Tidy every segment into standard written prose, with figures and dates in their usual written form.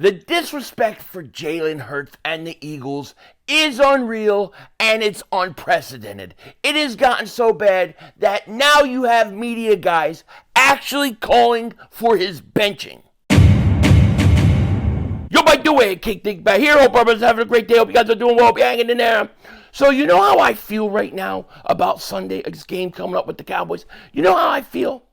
The disrespect for Jalen Hurts and the Eagles is unreal and it's unprecedented. It has gotten so bad that now you have media guys actually calling for his benching. Yo, by the way, Dingbat here. Hope everyone's having a great day. Hope you guys are doing well. Hope you're hanging in there. So you know how I feel right now about Sunday's game coming up with the Cowboys? You know how I feel?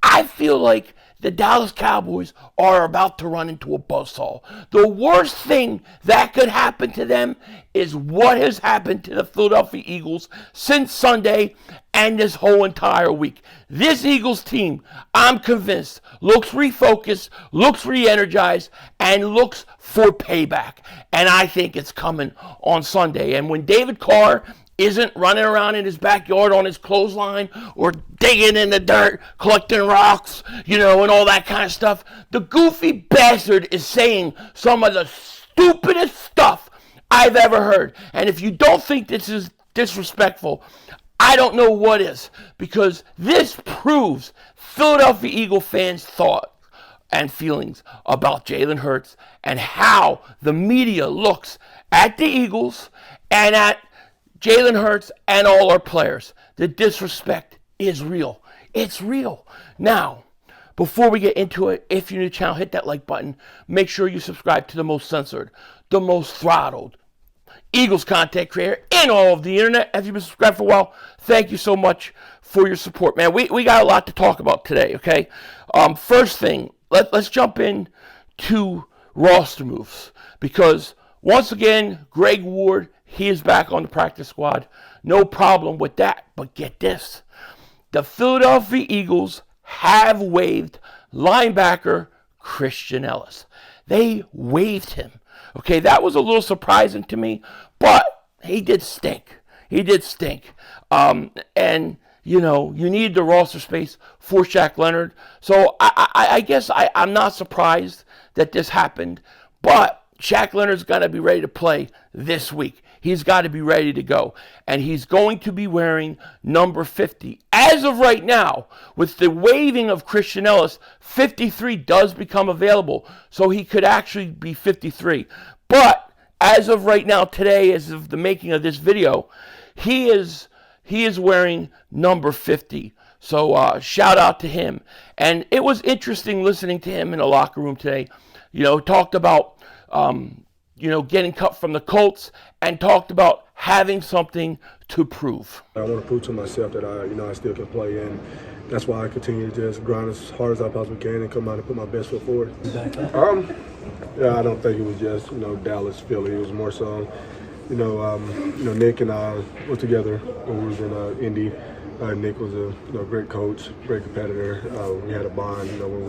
I feel like the Dallas Cowboys are about to run into a buzzsaw. The worst thing that could happen to them is what has happened to the Philadelphia Eagles since Sunday and this whole entire week. This Eagles team, I'm convinced, looks refocused, looks re-energized, and looks for payback. And I think it's coming on Sunday. And when David Carr isn't running around in his backyard on his clothesline or digging in the dirt, collecting rocks, and all that kind of stuff, the goofy bastard is saying some of the stupidest stuff I've ever heard. And if you don't think this is disrespectful, I don't know what is, because this proves Philadelphia Eagle fans' thought and feelings about Jalen Hurts and how the media looks at the Eagles and at Jalen Hurts and all our players. The disrespect is real. It's real. Now, before we get into it, if you're new to the channel, hit that like button. Make sure you subscribe to the most censored, the most throttled Eagles content creator in all of the internet. If you've been subscribed for a while, thank you so much for your support, man. We got a lot to talk about today, okay? First thing, let's jump in to roster moves, because once again, Greg Ward, he is back on the practice squad. No problem with that. But get this. The Philadelphia Eagles have waived linebacker Christian Elliss. They waived him. Okay, that was a little surprising to me, but he did stink. He did stink. And, you need the roster space for Shaq Leonard. So I guess I'm not surprised that this happened, but Shaq Leonard's got to be ready to play this week. He's got to be ready to go. And he's going to be wearing number 50. As of right now, with the waiving of Christian Elliss, 53 does become available. So he could actually be 53. But as of right now, today, as of the making of this video, he is wearing number 50. So shout out to him. And it was interesting listening to him in the locker room today. Talked about getting cut from the Colts, and talked about having something to prove. I want to prove to myself that I still can play, and that's why I continue to just grind as hard as I possibly can and come out and put my best foot forward. Yeah, I don't think it was just Dallas, Philly. It was more so, Nick and I were together when we was in Indy. Nick was a great coach, great competitor. We had a bond, when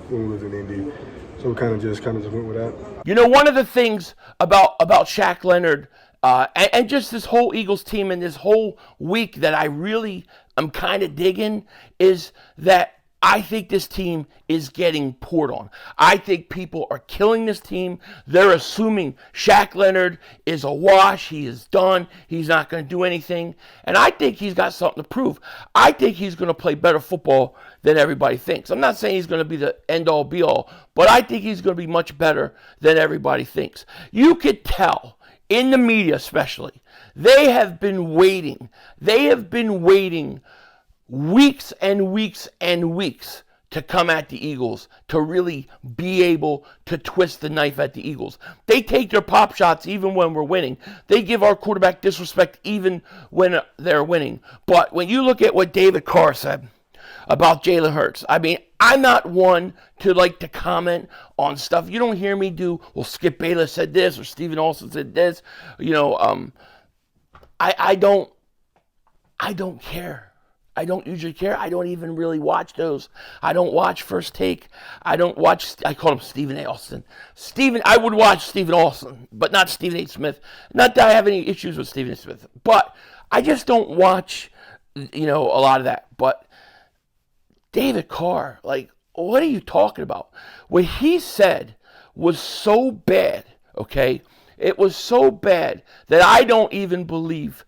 we was in Indy. So we kind of just went with that. One of the things about Shaq Leonard and just this whole Eagles team and this whole week that I really am kind of digging is that I think this team is getting poured on. I think people are killing this team. They're assuming Shaq Leonard is a wash. He is done. He's not going to do anything. And I think he's got something to prove. I think he's going to play better football than everybody thinks. I'm not saying he's going to be the end-all, be-all, but I think he's going to be much better than everybody thinks. You could tell, in the media especially, they have been waiting. They have been waiting weeks and weeks and weeks to come at the Eagles, to really be able to twist the knife at the Eagles. They take their pop shots even when we're winning. They give our quarterback disrespect even when they're winning. But when you look at what David Carr said about Jalen Hurts, I'm not one to like to comment on stuff. You don't hear me do, well, Skip Bayless said this or Stephen Olsen said this. I don't care. I don't usually care. I don't even really watch those. I don't watch First Take. I call him Stephen A. Austin. I would watch Stephen Austin, but not Stephen A. Smith. Not that I have any issues with Stephen A. Smith, but I just don't watch, a lot of that. But David Carr, what are you talking about? What he said was so bad, okay? It was so bad that I don't even believe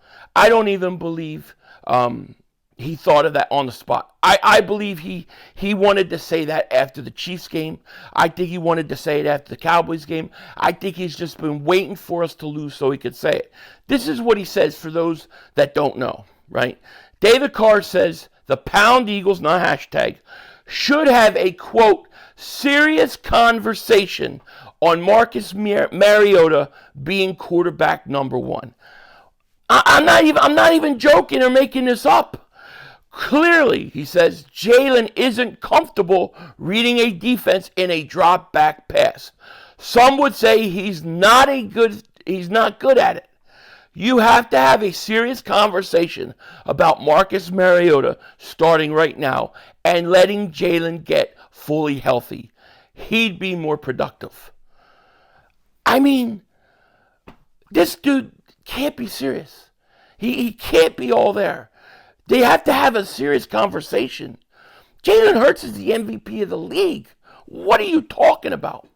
he thought of that on the spot. I believe he wanted to say that after the Chiefs game. I think he wanted to say it after the Cowboys game. I think he's just been waiting for us to lose so he could say it. This is what he says for those that don't know, right? David Carr says the Pound Eagles, not hashtag, should have a, quote, serious conversation on Marcus Mariota being quarterback number one. I'm not even joking or making this up. Clearly, he says, Jalen isn't comfortable reading a defense in a drop back pass. Some would say he's not good at it. You have to have a serious conversation about Marcus Mariota starting right now and letting Jalen get fully healthy. He'd be more productive. I mean, this dude can't be serious. He can't be all there. They have to have a serious conversation. Jalen Hurts is the MVP of the league. What are you talking about?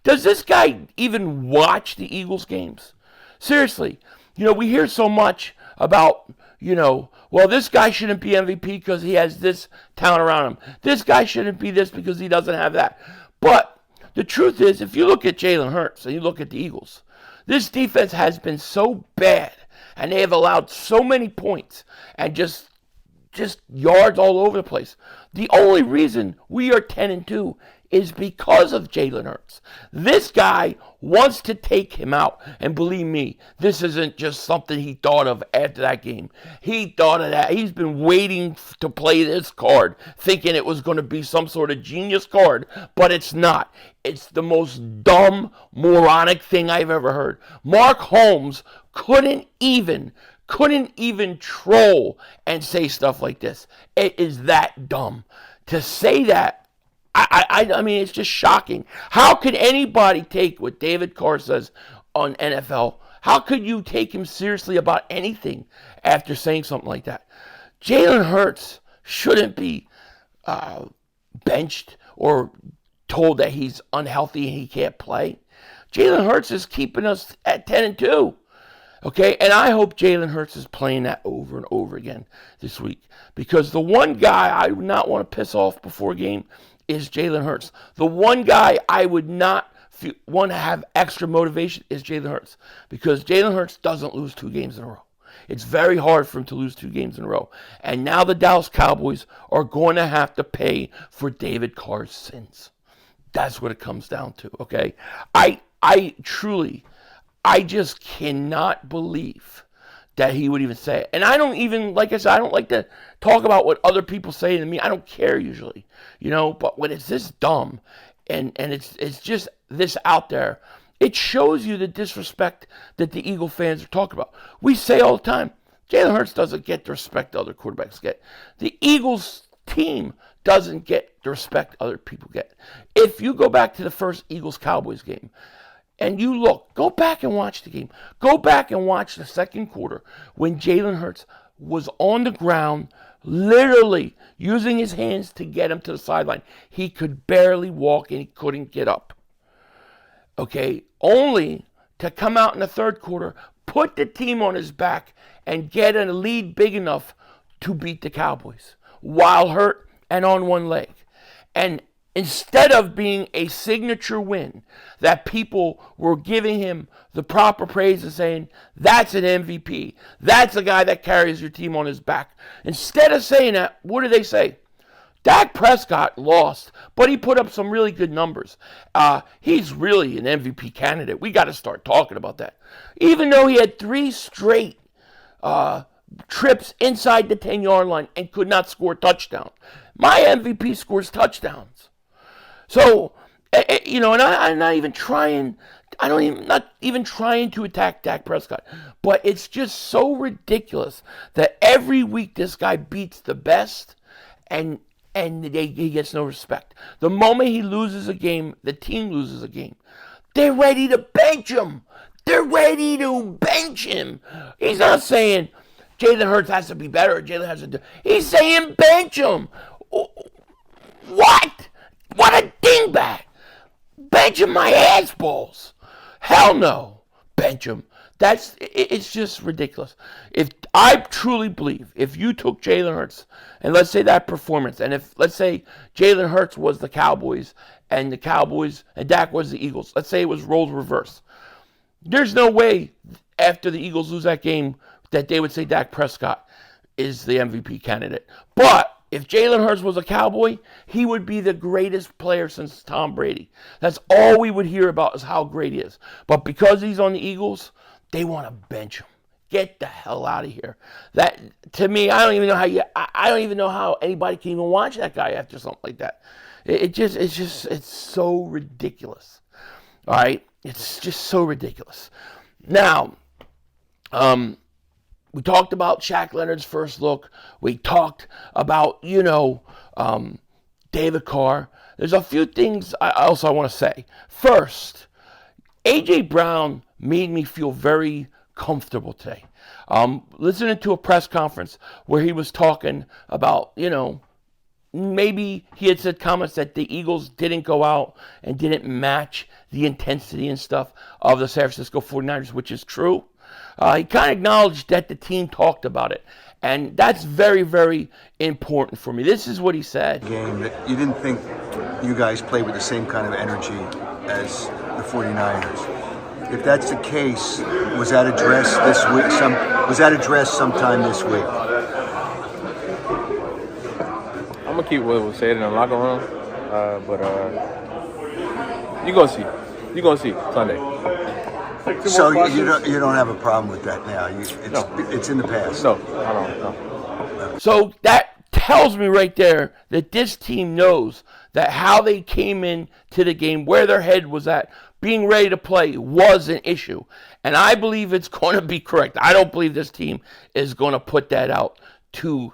Does this guy even watch the Eagles games? Seriously, we hear so much about, well, this guy shouldn't be MVP because he has this talent around him. This guy shouldn't be this because he doesn't have that. But the truth is, if you look at Jalen Hurts and you look at the Eagles, this defense has been so bad and they have allowed so many points and just yards all over the place. The only reason we are 10-2 is because of Jalen Hurts. This guy wants to take him out. And believe me, this isn't just something he thought of after that game. He thought of that. He's been waiting to play this card, thinking it was going to be some sort of genius card, but it's not. It's the most dumb, moronic thing I've ever heard. Mark Holmes couldn't even troll and say stuff like this. It is that dumb. To say that, I mean, it's just shocking. How could anybody take what David Carr says on NFL? How could you take him seriously about anything after saying something like that? Jalen Hurts shouldn't be benched or told that he's unhealthy and he can't play. Jalen Hurts is keeping us at 10-2. Okay, and I hope Jalen Hurts is playing that over and over again this week. Because the one guy I would not want to piss off before a game is Jalen Hurts. The one guy I would not want to have extra motivation is Jalen Hurts. Because Jalen Hurts doesn't lose 2 games in a row. It's very hard for him to lose 2 games in a row. And now the Dallas Cowboys are going to have to pay for David Carr's sins. That's what it comes down to, okay? I just cannot believe that he would even say it. And I don't even, like I said, I don't like to talk about what other people say to me. I don't care usually, but when it's this dumb and it's just this out there, it shows you the disrespect that the Eagle fans are talking about. We say all the time, Jalen Hurts doesn't get the respect other quarterbacks get. The Eagles team doesn't get the respect other people get. If you go back to the first Eagles-Cowboys game, and you look, go back and watch the game. Go back and watch the second quarter when Jalen Hurts was on the ground, literally using his hands to get him to the sideline. He could barely walk and he couldn't get up. Okay, only to come out in the third quarter, put the team on his back, and get a lead big enough to beat the Cowboys while hurt and on one leg. And instead of being a signature win that people were giving him the proper praise and saying, that's an MVP, that's a guy that carries your team on his back. Instead of saying that, what do they say? Dak Prescott lost, but he put up some really good numbers. He's really an MVP candidate. We got to start talking about that. Even though he had 3 straight trips inside the 10-yard line and could not score a touchdown. My MVP scores touchdowns. So, and I'm not even trying. Not even trying to attack Dak Prescott, but it's just so ridiculous that every week this guy beats the best, and he gets no respect. The moment he loses a game, the team loses a game, they're ready to bench him. They're ready to bench him. He's not saying Jalen Hurts has to be better. Or Jalen has to do. He's saying bench him. What? What a dingbat! Bench him my ass balls. Hell no. Bench him. It's just ridiculous. If I truly believe, if you took Jalen Hurts and let's say that performance, and if let's say Jalen Hurts was the Cowboys and Dak was the Eagles, let's say it was roles reverse. There's no way after the Eagles lose that game that they would say Dak Prescott is the MVP candidate. But if Jalen Hurts was a Cowboy, he would be the greatest player since Tom Brady. That's all we would hear about is how great he is. But because he's on the Eagles, they want to bench him. Get the hell out of here. That, to me, I don't even know how anybody can even watch that guy after something like that. It's so ridiculous. All right, it's just so ridiculous. Now, we talked about Shaq Leonard's first look. We talked about, David Carr. There's a few things I want to say. First, A.J. Brown made me feel very comfortable today. Listening to a press conference where he was talking about, maybe he had said comments that the Eagles didn't go out and didn't match the intensity and stuff of the San Francisco 49ers, which is true. He kind of acknowledged that the team talked about it. And that's very, very important for me. This is what he said. Game that you didn't think you guys played with the same kind of energy as the 49ers. If that's the case, was that addressed this week? Was that addressed sometime this week? I'm gonna keep what was said in the locker room, but you gonna see. You gonna see Sunday. So you don't have a problem with that now? It's in the past. No, I don't. No. So that tells me right there that this team knows that how they came in to the game, where their head was at, being ready to play was an issue. And I believe it's going to be correct. I don't believe this team is going to put that out to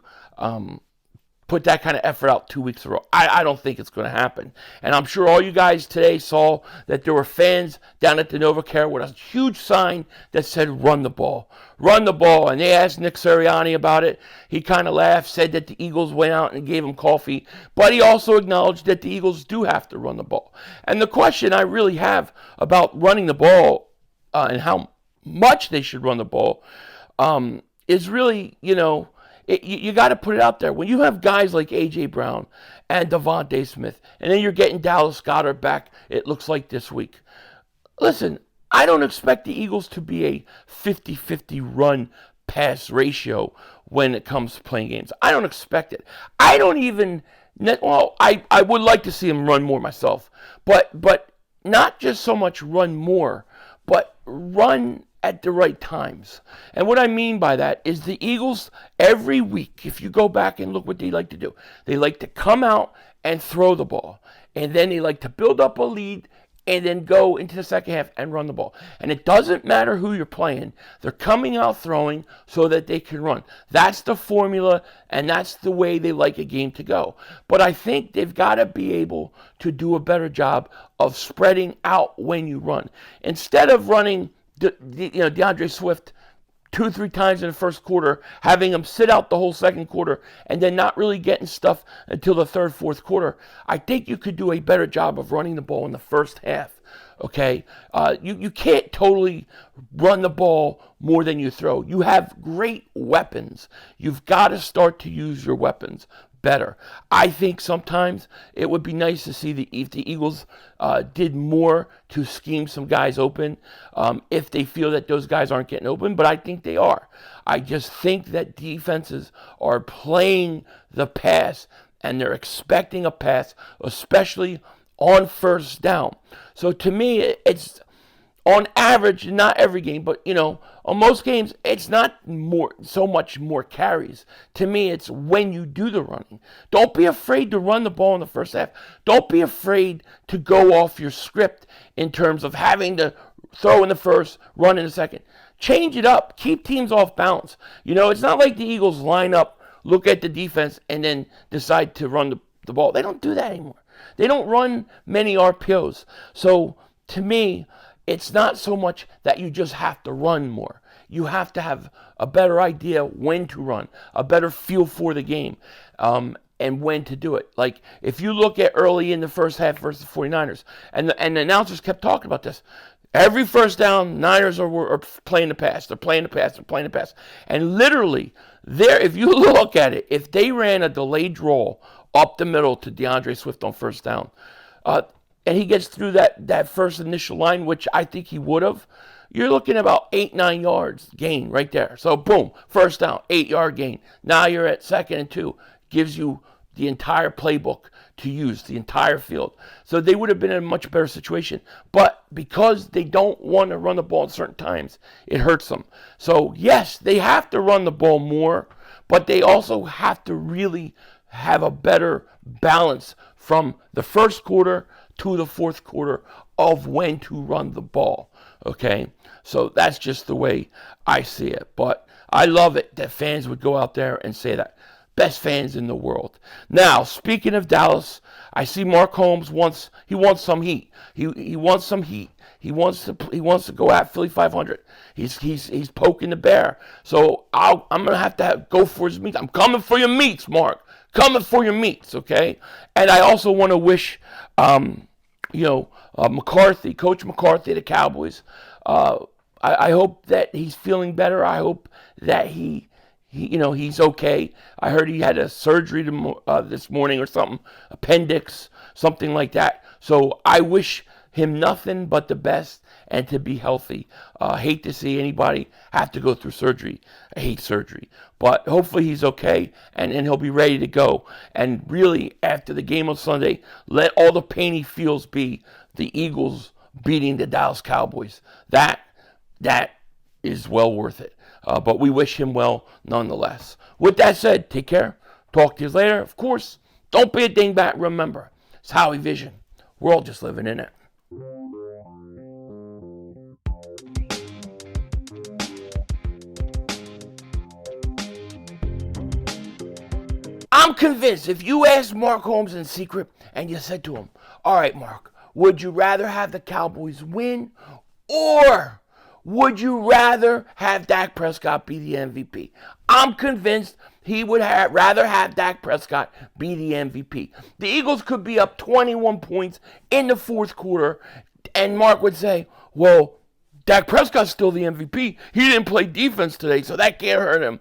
put that kind of effort out 2 weeks in a row. I don't think it's going to happen. And I'm sure all you guys today saw that there were fans down at the NovaCare with a huge sign that said, run the ball. Run the ball. And they asked Nick Sirianni about it. He kind of laughed, said that the Eagles went out and gave him coffee. But he also acknowledged that the Eagles do have to run the ball. And the question I really have about running the ball and how much they should run the ball is really, you got to put it out there. When you have guys like A.J. Brown and Devontae Smith, and then you're getting Dallas Goedert back, it looks like this week. Listen, I don't expect the Eagles to be a 50-50 run-pass ratio when it comes to playing games. I don't expect it. I don't even, I would like to see them run more myself, but not just so much run more, but run at the right times. And what I mean by that is the Eagles, every week, if you go back and look what they like to do, they like to come out and throw the ball. And then they like to build up a lead and then go into the second half and run the ball. And it doesn't matter who you're playing. They're coming out throwing so that they can run. That's the formula, and that's the way they like a game to go. But I think they've got to be able to do a better job of spreading out when you run. Instead of running DeAndre Swift 2-3 times in the first quarter, having him sit out the whole second quarter, and then not really getting stuff until the third, fourth quarter. I think you could do a better job of running the ball in the first half. Okay, you can't totally run the ball more than you throw. You have great weapons. You've got to start to use your weapons better. I think sometimes it would be nice to see if the Eagles did more to scheme some guys open if they feel that those guys aren't getting open, but I think they are. I just think that defenses are playing the pass and they're expecting a pass, especially on first down. So to me, it's on average, not every game, but on most games, it's not so much more carries. To me, it's when you do the running. Don't be afraid to run the ball in the first half. Don't be afraid to go off your script in terms of having to throw in the first, run in the second. Change it up. Keep teams off balance. It's not like the Eagles line up, look at the defense, and then decide to run the ball. They don't do that anymore. They don't run many RPOs. So to me, it's not so much that you just have to run more. You have to have a better idea when to run, a better feel for the game, and when to do it. Like, if you look at early in the first half versus the 49ers, and the announcers kept talking about this, Every first down, Niners are playing the pass. They're playing the pass. They're playing the pass. And literally, if you look at it, if they ran a delayed draw up the middle to DeAndre Swift on first down, and he gets through that first initial line, which I think he would have, you're looking about 8-9 yards gain right there. So boom, first down, 8-yard gain. Now you're at 2nd and 2. Gives you the entire playbook to use, the entire field. So they would have been in a much better situation. But because they don't want to run the ball at certain times, it hurts them. So yes, they have to run the ball more, but they also have to really have a better balance from the first quarter to the fourth quarter of when to run the ball. Okay? So that's just the way I see it. But I love it that fans would go out there and say that. Best fans in the world. Now, speaking of Dallas, I see Mark Holmes wants some heat. He wants some heat. He wants to go at Philly 500. He's poking the bear. So I'm gonna have to go for his meat. I'm coming for your meats, Mark. Coming for your meats, okay? And I also want to wish, McCarthy, Coach McCarthy, the Cowboys. I hope that he's feeling better. I hope that he's okay. I heard he had a surgery this morning or something, appendix, something like that. So I wish him nothing but the best and to be healthy. Hate to see anybody have to go through surgery. I hate surgery. But hopefully he's okay and he'll be ready to go. And really, after the game on Sunday, let all the pain he feels be the Eagles beating the Dallas Cowboys. That is well worth it. But we wish him well nonetheless. With that said, take care. Talk to you later. Of course, don't be a dingbat. Remember, it's Howie Vision. We're all just living in it. I'm convinced if you asked Mark Holmes in secret and you said to him, all right, Mark, would you rather have the Cowboys win or would you rather have Dak Prescott be the MVP? I'm convinced he would rather have Dak Prescott be the MVP. The Eagles could be up 21 points in the fourth quarter, and Mark would say, well, Dak Prescott's still the MVP. He didn't play defense today, so that can't hurt him.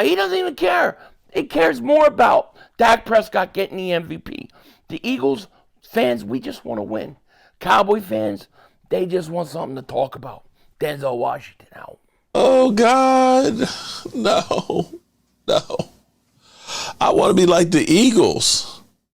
He doesn't even care. He cares more about Dak Prescott getting the MVP. The Eagles fans, we just want to win. Cowboy fans, they just want something to talk about. Denzel Washington out. Oh, God. No. I want to be like the Eagles.